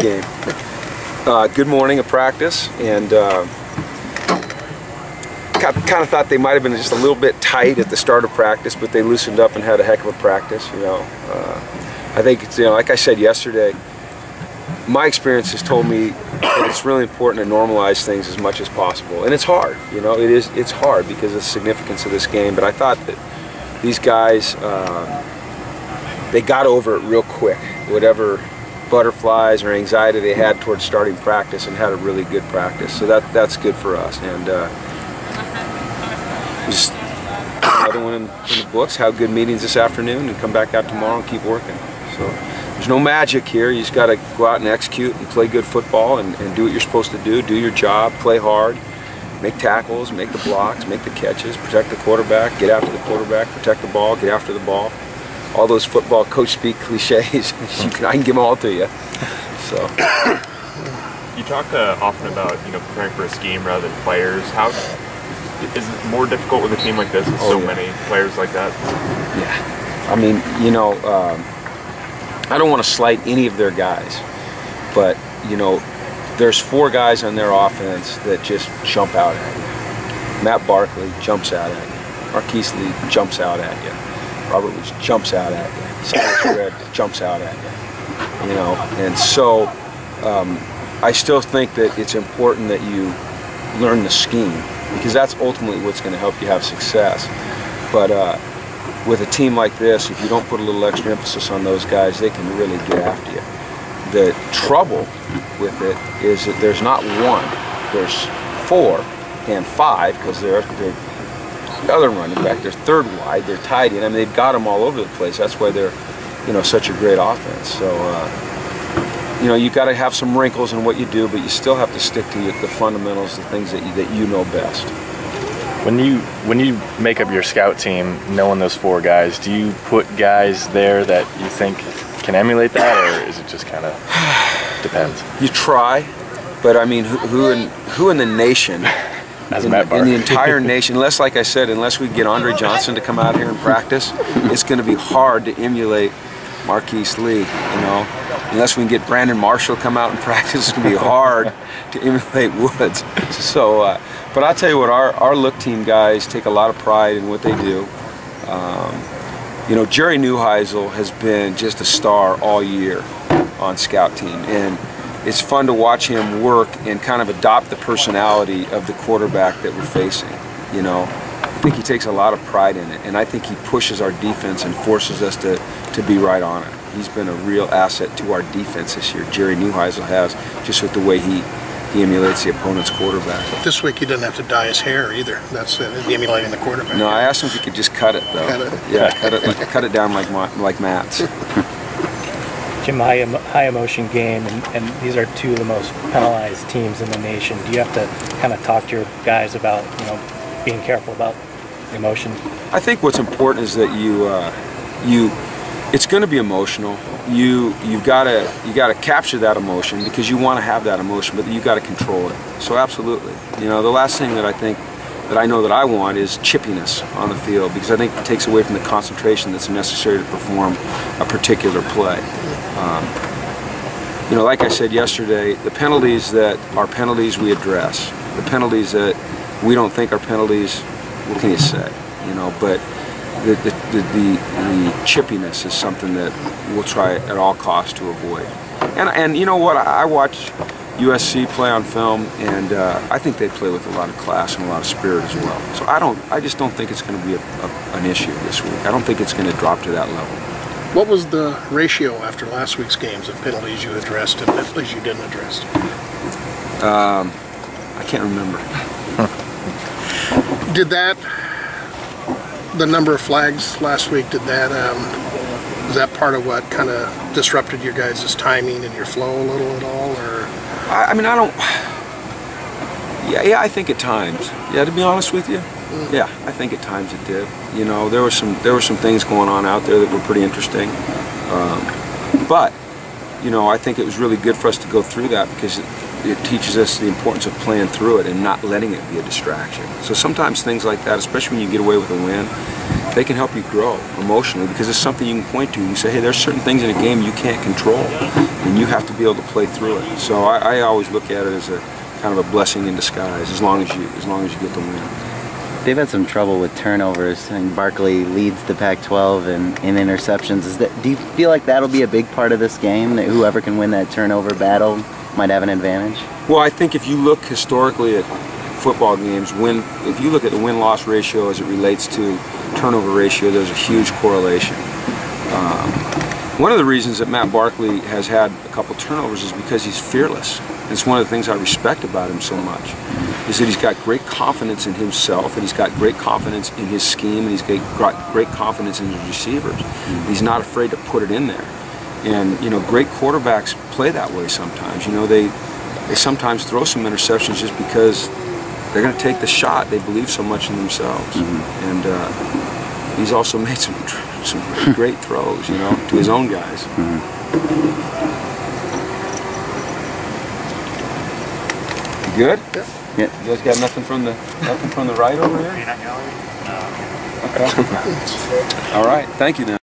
game. Good morning of practice, and kind of thought they might have been just a little bit tight at the start of practice, but they loosened up and had a heck of a practice. I think it's, like I said yesterday, my experience has told me that it's really important to normalize things as much as possible, and it's hard. It's hard because of the significance of this game. But I thought that these guys, they got over it real quick. Whatever butterflies or anxiety they had towards starting practice, and had a really good practice. So that's good for us. And just another one in the books. Have good meetings this afternoon, and come back out tomorrow and keep working. So there's no magic here. You just got to go out and execute and play good football and do what you're supposed to do. Do your job, play hard, make tackles, make the blocks, make the catches, protect the quarterback, get after the quarterback, protect the ball, get after the ball. All those football coach speak cliches, I can give them all to you. So. You talk often about preparing for a scheme rather than players. How is it more difficult with a team like this with so many players like that? Yeah, I mean, I don't want to slight any of their guys, but there's 4 guys on their offense that just jump out at you. Matt Barkley jumps out at you. Marquise Lee jumps out at you. Robert Woods jumps out at you. Cyrus Red jumps out at you. And so I still think that it's important that you learn the scheme, because that's ultimately what's going to help you have success. But with a team like this, if you don't put a little extra emphasis on those guys, they can really get after you. The trouble with it is that there's not one, there's 4 and 5, because they're the other running back, they're third wide, they're tight end. I mean, they've got them all over the place. That's why they're, such a great offense. So, you got to have some wrinkles in what you do, but you still have to stick to the fundamentals, the things that you know best. When you make up your scout team, knowing those 4 guys, do you put guys there that you think can emulate that, or is it just kind of depends? You try, but I mean, who in the nation? In the entire nation, unless, like I said, unless we get Andre Johnson to come out here and practice, it's going to be hard to emulate Marquise Lee, Unless we can get Brandon Marshall to come out and practice, it's going to be hard to emulate Woods. So, but I'll tell you what, our look team guys take a lot of pride in what they do. Jerry Neuheisel has been just a star all year on scout team, and it's fun to watch him work and kind of adopt the personality of the quarterback that we're facing. I think he takes a lot of pride in it, and I think he pushes our defense and forces us to be right on it. He's been a real asset to our defense this year. Jerry Neuheisel has, just with the way he emulates the opponent's quarterback. This week he didn't have to dye his hair either. That's emulating the quarterback. No, I asked him if he could just cut it, though. Cut it? Yeah, cut it down like Matt's. Jim, high emotion game, and these are 2 of the most penalized teams in the nation. Do you have to kind of talk to your guys about being careful about emotion? I think what's important is that it's going to be emotional. You gotta capture that emotion, because you want to have that emotion, but you got to control it. So absolutely, the last thing that I know that I want is chippiness on the field, because I think it takes away from the concentration that's necessary to perform a particular play. Like I said yesterday, the penalties that are penalties we address. The penalties that we don't think are penalties, what can you say? But the chippiness is something that we'll try at all costs to avoid. And you know what? I watch USC play on film, and I think they play with a lot of class and a lot of spirit as well. So I just don't think it's going to be an issue this week. I don't think it's going to drop to that level. What was the ratio after last week's games of penalties you addressed and penalties you didn't address? I can't remember. Did the number of flags last week, was that part of what kind of disrupted your guys' timing and your flow a little at all, or? I mean, I don't. Yeah, I think at times. Yeah, to be honest with you, yeah, I think at times it did. There were some things going on out there that were pretty interesting, but I think it was really good for us to go through that, because it teaches us the importance of playing through it and not letting it be a distraction. So sometimes things like that, especially when you get away with a win, they can help you grow emotionally, because it's something you can point to. You say, hey, there's certain things in a game you can't control, and you have to be able to play through it. So I always look at it as a kind of a blessing in disguise, as long as you get the win. They've had some trouble with turnovers, and Barkley leads the Pac-12 in interceptions. Do you feel like that'll be a big part of this game, that whoever can win that turnover battle might have an advantage? Well, I think if you look historically at football games, if you look at the win-loss ratio as it relates to turnover ratio, there's a huge correlation. One of the reasons that Matt Barkley has had a couple turnovers is because he's fearless. It's one of the things I respect about him so much, is that he's got great confidence in himself, and he's got great confidence in his scheme, and he's got great confidence in his receivers. He's not afraid to put it in there. And, you know, great quarterbacks play that way sometimes. You know, they sometimes throw some interceptions just because they're going to take the shot. They believe so much in themselves. And he's also made some great throws, you know, to his own guys. You good? Yeah. You guys got nothing from the right over here? You're not yelling? No. Okay. All right. Thank you then.